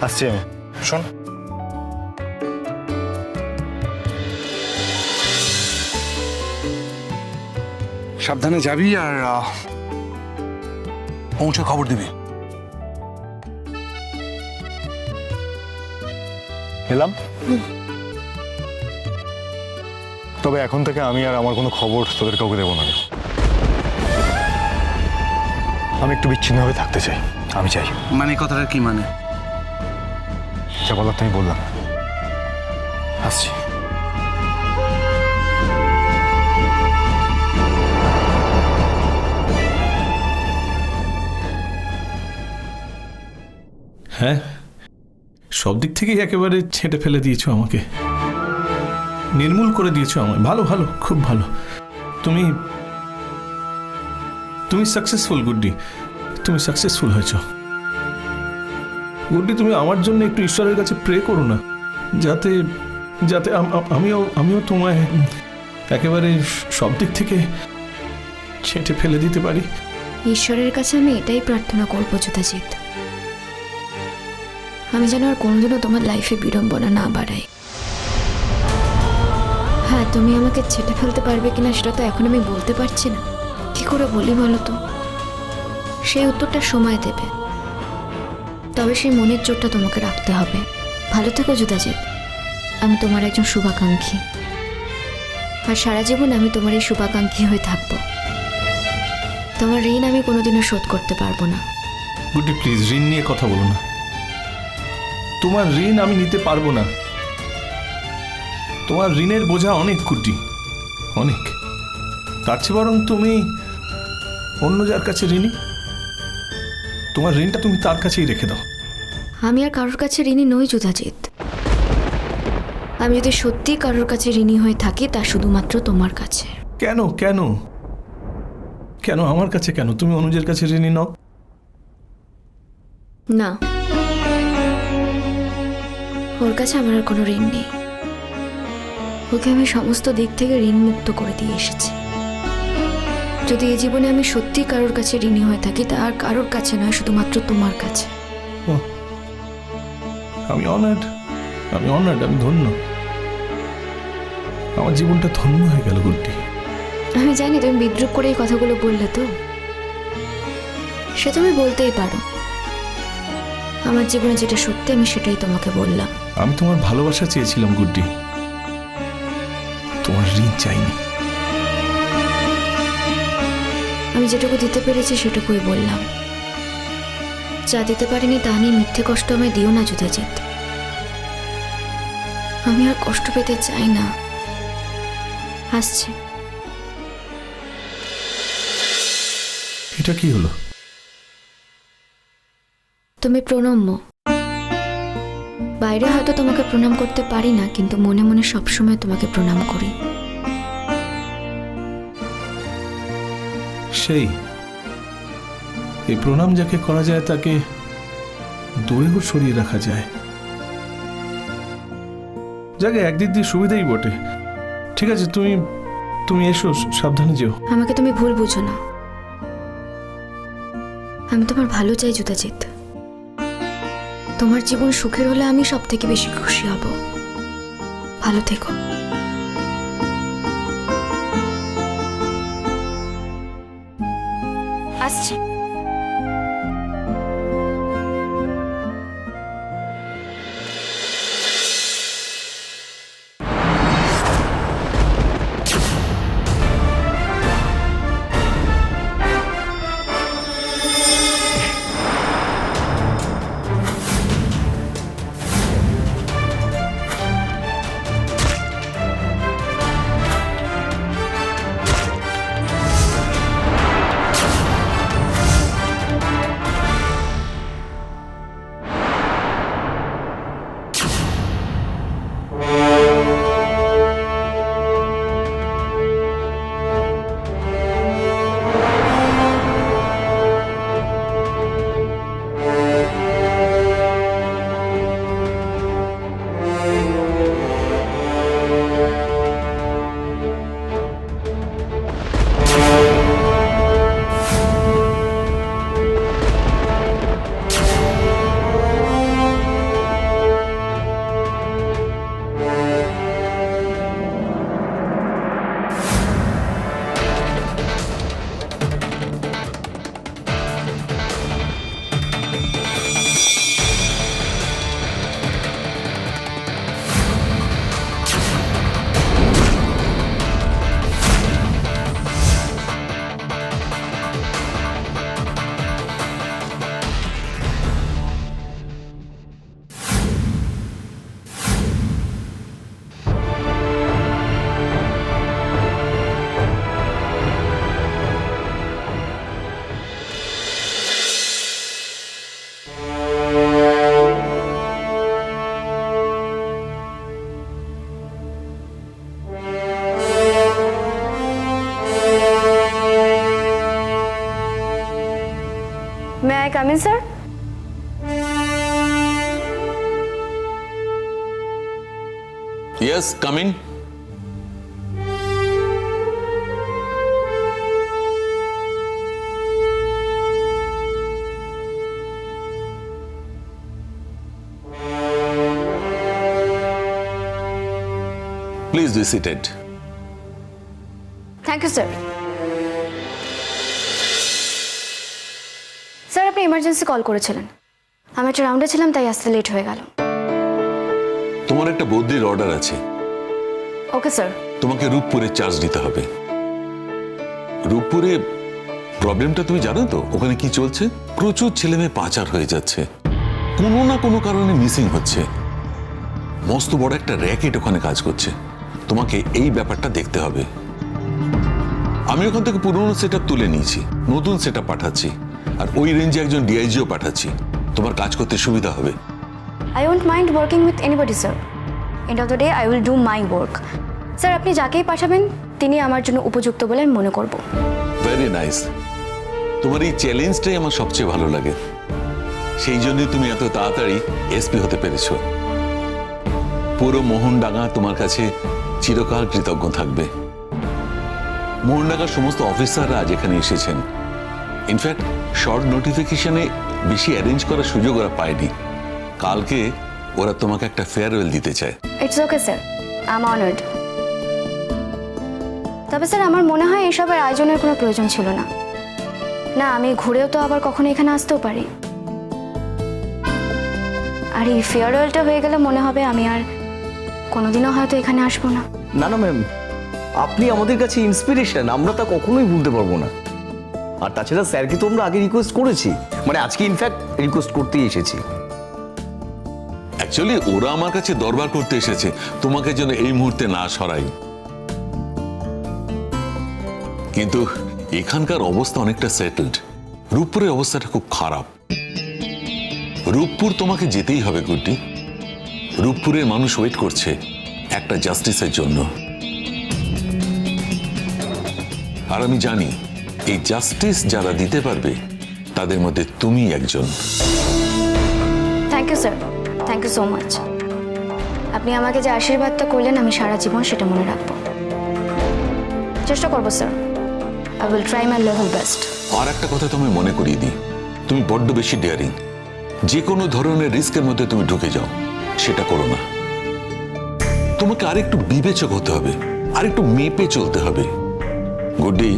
আসছি আমি। শোন, সাবধানে যাবি আর পৌঁছে খবর দিবি। এলাম। তবে এখন থেকে আমি আর আমার কোনো খবর তোদের কাউকে দেবো না। আমি একটু বিচ্ছিন্নভাবে থাকতে চাই। আমি চাই। মানে কথাটা কি মানে? যা বলার তুমি বললাম। আসছি। হ্যাঁ, সব দিক থেকেই একেবারে ছেঁটে ফেলে দিয়েছো আমাকে, নির্মূল করে দিয়েছো আমায়। ভালো ভালো, খুব ভালো। তুমি তুমি সাকসেসফুল গুড্ডি, তুমি সাকসেসফুল হয়েছো গুড্ডি। তুমি আমার জন্য একটু ঈশ্বরের কাছে প্রে করো না, যাতে যাতে আমিও তোমায় একেবারে সব দিক থেকে ছেঁটে ফেলে দিতে পারি। ঈশ্বরের কাছে আমি এটাই প্রার্থনা করবো যুধাজিৎ, আমি যেন আর কোনোদিনও তোমার লাইফে বিড়ম্বনা না বাড়াই। হ্যাঁ, তুমি আমাকে ছেটে ফেলতে পারবে কিনা সেটা তো এখন আমি বলতে পারছি না। কি করে বলি বলো তো? সেই উত্তরটা সময় দেবে। তবে সেই মনের জোরটা তোমাকে রাখতে হবে। ভালো থেকো যুধাজিৎ, আমি তোমার একজন শুভাকাঙ্ক্ষী, আর সারা জীবন আমি তোমার এই শুভাকাঙ্ক্ষী হয়ে থাকবো। তোমার ঋণ আমি কোনোদিনও শোধ করতে পারবো না। গুড্ডি প্লিজ, ঋণ নিয়ে কথা বলো না। তোমার ঋণ আমি নিতে পারবো না। তোমার ঋণের বোঝা অনেক গুড্ডি, অনেক। তার চেয়ে বরং তুমি অন্য যার কাছে ঋণী, তোমার ঋণটা তুমি তার কাছেই রেখে দাও। আমি আর কারোর কাছে ঋণী নই যুধাজিৎ। আমি যদি সত্যি কারোর কাছে ঋণী হয়ে থাকি তা শুধুমাত্র তোমার কাছে। কেন কেন কেন আমার কাছে কেন? তুমি অনুজের কাছে ঋণী নও? না, ওর কাছে আমার আর কোনো ঋণ নেই। ওকে আমি সমস্ত দিক থেকে ঋণ মুক্ত করে দিয়ে এসেছি। যদি এই জীবনে আমি সত্যি কারোর কাছে ঋণী হয়ে থাকি তা আর কারোর কাছে নয়, শুধুমাত্র তোমার কাছে। আমি অনার্ড, আমি ধন্য। আমার জীবনটা ধন্য হয়ে গেল গুড্ডি। আমি জানি তুমি বিদ্রুপ করে এই কথাগুলো বললে, তো সে তুমি বলতেই পারো। আমার জীবনে যেটা সত্যি আমি সেটাই তোমাকে বললাম। আমি তোমার ভালোবাসা চেয়েছিলাম গুড্ডি, তোমার ঋণ চাইনি। আমি যেটুকু দিতে পেরেছি সেটুকুই বললাম। যা দিতে পারিনি তা নিয়ে মিথ্যে কষ্ট আমায় দিও না যুধাজিৎ। আমি আর কষ্ট পেতে চাই না। আসছে। এটা কি হলো? তুমি প্রণম্য। বাইরে হয়তো তোমাকে প্রণাম করতে পারি না, কিন্তু মনে মনে সবসময় তোমাকে প্রণাম করি। সেই এই প্রণাম যাকে করা যায় তাকে দূরেও সরিয়ে রাখা যায়। যাকে একদিক দিয়ে সুবিধাই বটে। ঠিক আছে, তুমি এসো, সাবধানে যেও। আমাকে তুমি ভুল বুঝো না। আমি তোমার ভালো চাই যুধাজিৎ। তোমার জীবন সুখের হলে আমি সব থেকে বেশি খুশি হব। ভালো থেকো। আসছে। Yes, come in. Please be seated. Thank you sir. Sir আপনি ইমার্জেন্সি কল করেছিলেন, আমি একটা রাউন্ডে ছিলাম তাই আসতে লেট হয়ে গেল। তোমার একটা বদলির অর্ডার আছে। Okay sir. তোমাকে রূপপুরে চার্জ দিতে হবে। রূপপুরে প্রবলেমটা তুমি জানো তো? ওখানে কি চলছে? প্রচুর ছেলে মেয়ে পাচার হয়ে যাচ্ছে, কোনো না কোনো কারণে মিসিং হচ্ছে। মস্ত বড় একটা র্যাকেট ওখানে কাজ করছে। তোমাকে এই ব্যাপারটা দেখতে হবে। আমি ওখান থেকে পুরনো সেটআপ তুলে নিয়েছি, নতুন সেটআপ পাঠাচ্ছি, আর ওই রেঞ্জে একজন ডিআইজিও পাঠাচ্ছি। তোমার কাজ করতে সুবিধা হবে। I won't mind working with anybody sir. End of the day I will do my work. Sir আপনি যাকেই পাঠাবেন তিনি আমার জন্য উপযুক্ত বলে আমি মনে করব। Very nice. তোমার এই চ্যালেঞ্জটাই আমার সবচেয়ে ভালো লাগে। সেই জন্যই তুমি এত তাড়াতাড়ি এসপি হতে পেরেছো। পুরো মোহনডাঙ্গা তোমার কাছে চিরকাল কৃতজ্ঞ থাকবে। মোহনডাঙ্গার সমস্ত অফিসাররা আজ এখানে এসেছেন। ইনফ্যাক্ট শর্ট নোটিফিকেশনে বেশি অ্যারেঞ্জ করার সুযোগ ওরা পায়নি। কালকে ওরা তোমাকে একটা ফেয়ারওয়েল দিতে চায়। It's okay sir, I am honoured. তবে স্যার আমার মনে হয় এসবের আয়োজনের কোনো প্রয়োজন ছিল না। না আমি ঘুরেও তো আবার কখনো এখানে আসতেও পারি। আর এই ফেয়ারওয়েলটা হয়ে গেলে মনে হবে আমি আর কোনোদিনও হয়তো এখানে আসবো না। না না ম্যাম, আপনি আমাদের কাছে ইন্সপিরেশন, আমরা তা কখনোই ভুলতে পারবো না। আর তাছাড়া স্যারকে তো আমরা আগে রিকোয়েস্ট করেছি, মানে আজকে ইনফ্যাক্ট রিকোয়েস্ট করতেই এসেছি। অ্যাকচুয়ালি ওরা আমার কাছে দরবার করতে এসেছে তোমাকে যেন এই মুহূর্তে না সরাই। কিন্তু এখানকার অবস্থা অনেকটা সেটেলড। রূপপুরের অবস্থাটা খুব খারাপ। রূপপুর তোমাকে যেতেই হবে গুড্ডি। রূপপুরের মানুষ ওয়েট করছে একটা জাস্টিসের জন্য। আর আমি জানি এই জাস্টিস যারা দিতে পারবে তাদের মধ্যে তুমি একজন। Thank you sir, thank you so much. আপনি আমাকে যে আশীর্বাদটা করলেন আমি সারা জীবন সেটা মনে রাখবো। চেষ্টা করবো sir, I will try my level best. আর একটা কথা তুমি মনে করিয়ে দিই, তুমি বড্ড বেশি ডেয়ারিং। যে কোনো ধরনের রিস্কের মধ্যে তুমি ঢুকে যাও, সেটা করো না। তোমাকে আরেকটু বিবেচক হতে হবে, আরেকটু মেপে চলতে হবে। গুড্ডি,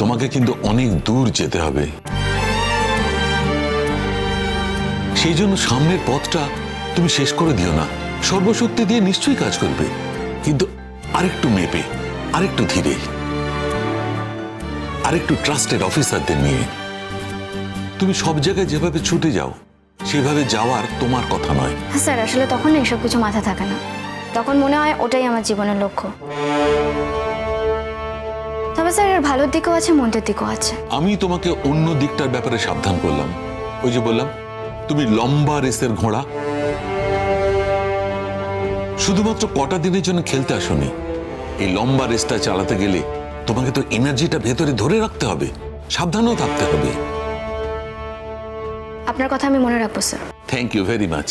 তোমাকে কিন্তু অনেক দূর যেতে হবে। সেই জন্য সামনের পথটা তুমি শেষ করে দিও না। সর্বশক্তি দিয়ে নিশ্চয়ই কাজ করবে, কিন্তু আরেকটু মেপে, আরেকটু ধীরে, আরেকটু ট্রাস্টেড অফিসারদের নিয়ে। তুমি সব জায়গায় যেভাবে ছুটে যাও সেভাবে যাওয়ার তোমার কথা নয়। হ্যাঁ স্যার, আসলে তখন না এসব কিছু মাথা থাকে না, তখন মনে হয় ওটাই আমার জীবনের লক্ষ্য। তবে স্যার এর ভালোর দিকও আছে, মন্দের দিকও আছে। আমি তোমাকে অন্য দিকটার ব্যাপারে সাবধান করলাম। ওই যে বললাম তুমি লম্বা রেসের ঘোড়া। শুধুমাত্র কটা দিনের জন্য খেলতে আসোনি। এই লম্বা রেসটা চালাতে গেলে তোমাকে তো এনার্জিটা ভেতরে ধরে রাখতে হবে, সাবধানও থাকতে হবে। আপনার কথা আমি মনে রাখবো sir. Thank you very much.